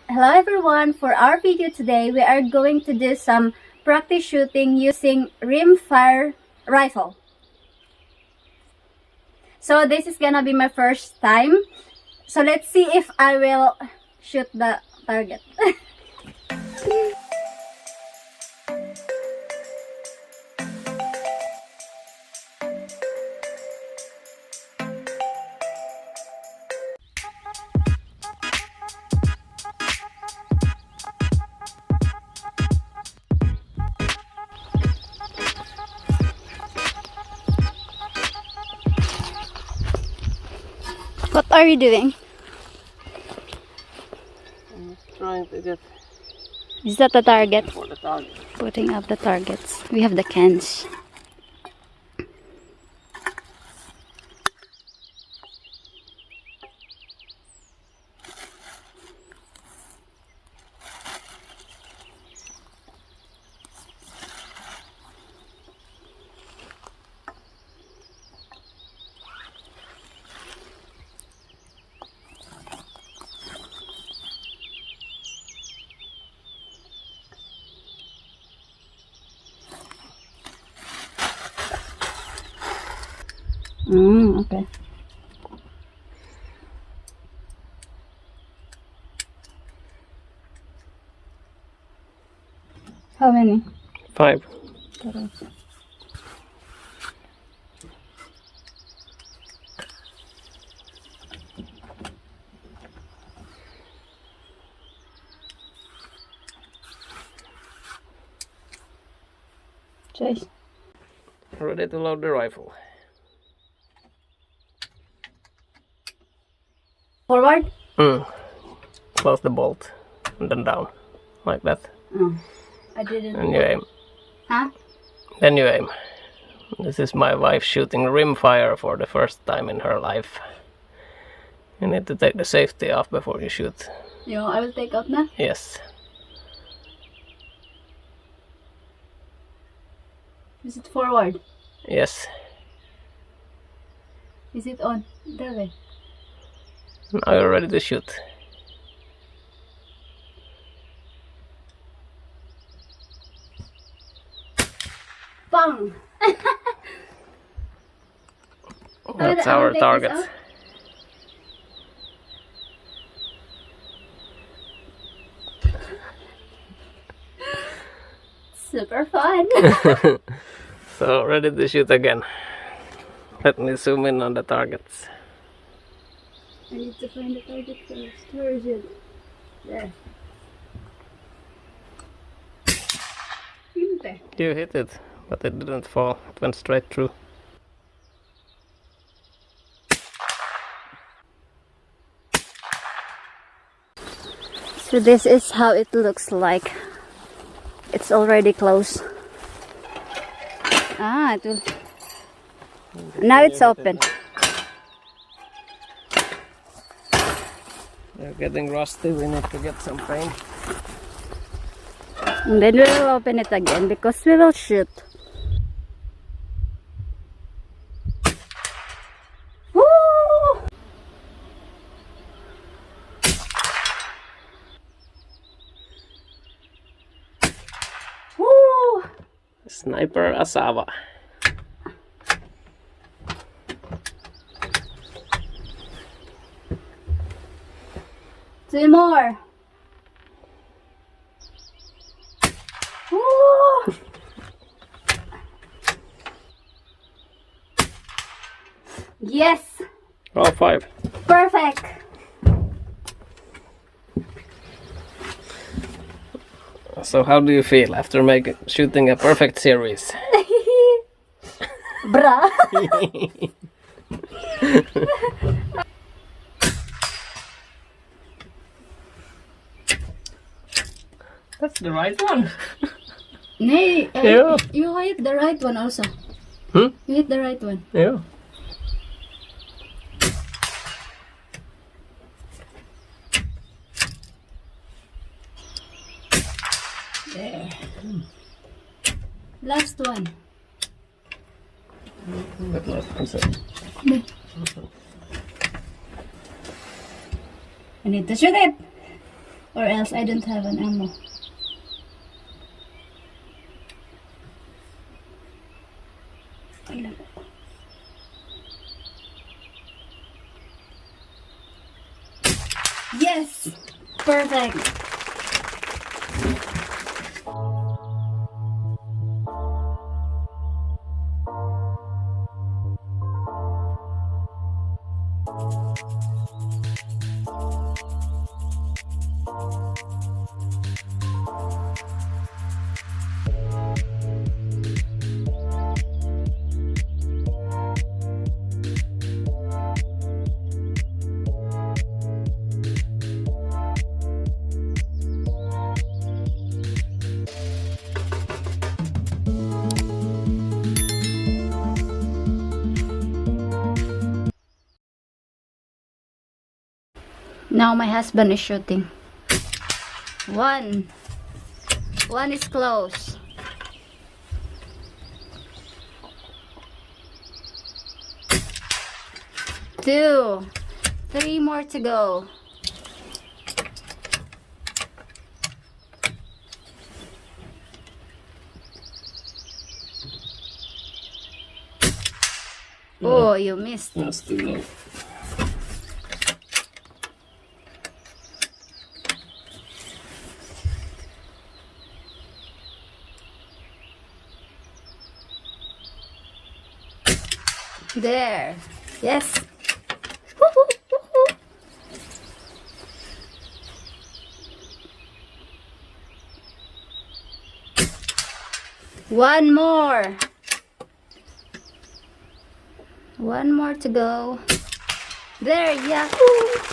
Hello everyone, for our video today we are going to do some practice shooting using Rimfire Riffle. So this is gonna be my first time. So let's see if I will shoot the target. What are you doing? I'm trying to get Is that the target? for the target. Putting up the targets. We have the cans. Okay. How many? 5. Choice. Ready to load the rifle. Forward? Close the bolt and then down, like that. Oh, I didn't. And you aim. Huh? Then you aim. This is my wife shooting rimfire for the first time in her life. You need to take the safety off before you shoot. I will take out now. Yes. Is it forward? Yes. Is it on? That way. Now you're ready to shoot. Bang! That's I will our take target. this out. Super fun! So ready to shoot again. Let me zoom in on the targets. I need to find the target first. Where is it? There. There. You hit it, but it didn't fall. It went straight through. So this is how it looks like. It's already close. It will. Now it's open. They're getting rusty. We need to get some paint. And then we will open it again because we will shoot. Woo! Woo! Sniper Asava. Two more. Woo! Yes! All 5. Perfect! So how do you feel after shooting a perfect series? Bruh! That's the right one. Nay, Yeah. you hit the right one also. Hmm? You hit the right one. Yeah. There. Last one. That last one. No. I need to shoot it. or else I don't have an ammo. Yes! Perfect! Now my husband is shooting. One is close. Two, three more to go. Oh, you missed. That's too low. There. Yes. Woohoo, woohoo. One more. One more to go. There, yahoo!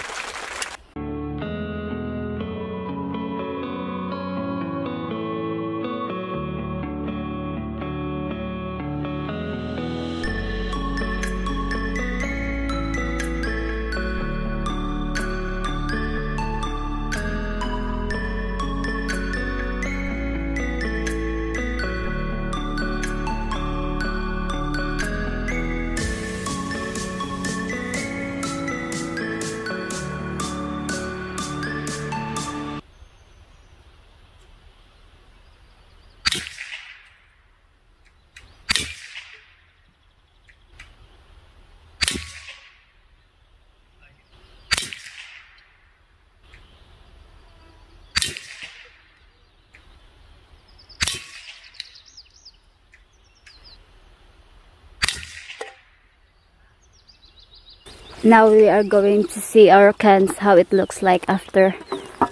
Now we are going to see our cans, how it looks like after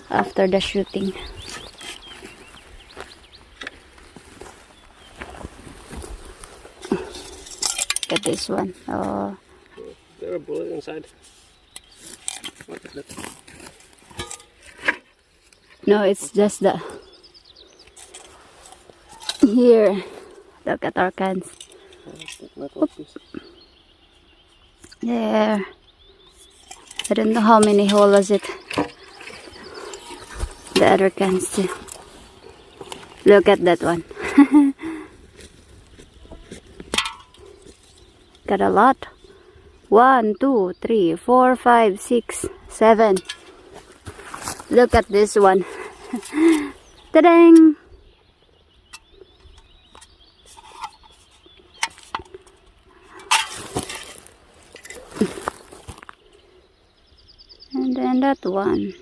the shooting. Look at this one. Oh, There a bullet inside. What is that? no, it's just the here. Look at our cans. There. I don't know how many holes was it. The other cans too. Look at that one. Got a lot. 1, 2, 3, 4, 5, 6, 7. Look at this one. Ta-dang! And then that one.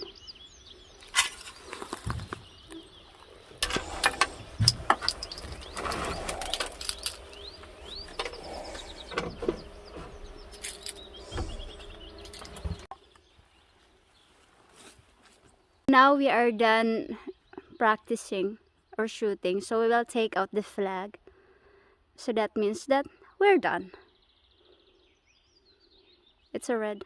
Now we are done practicing or shooting, so we will take out the flag. So that means that we're done. It's a red.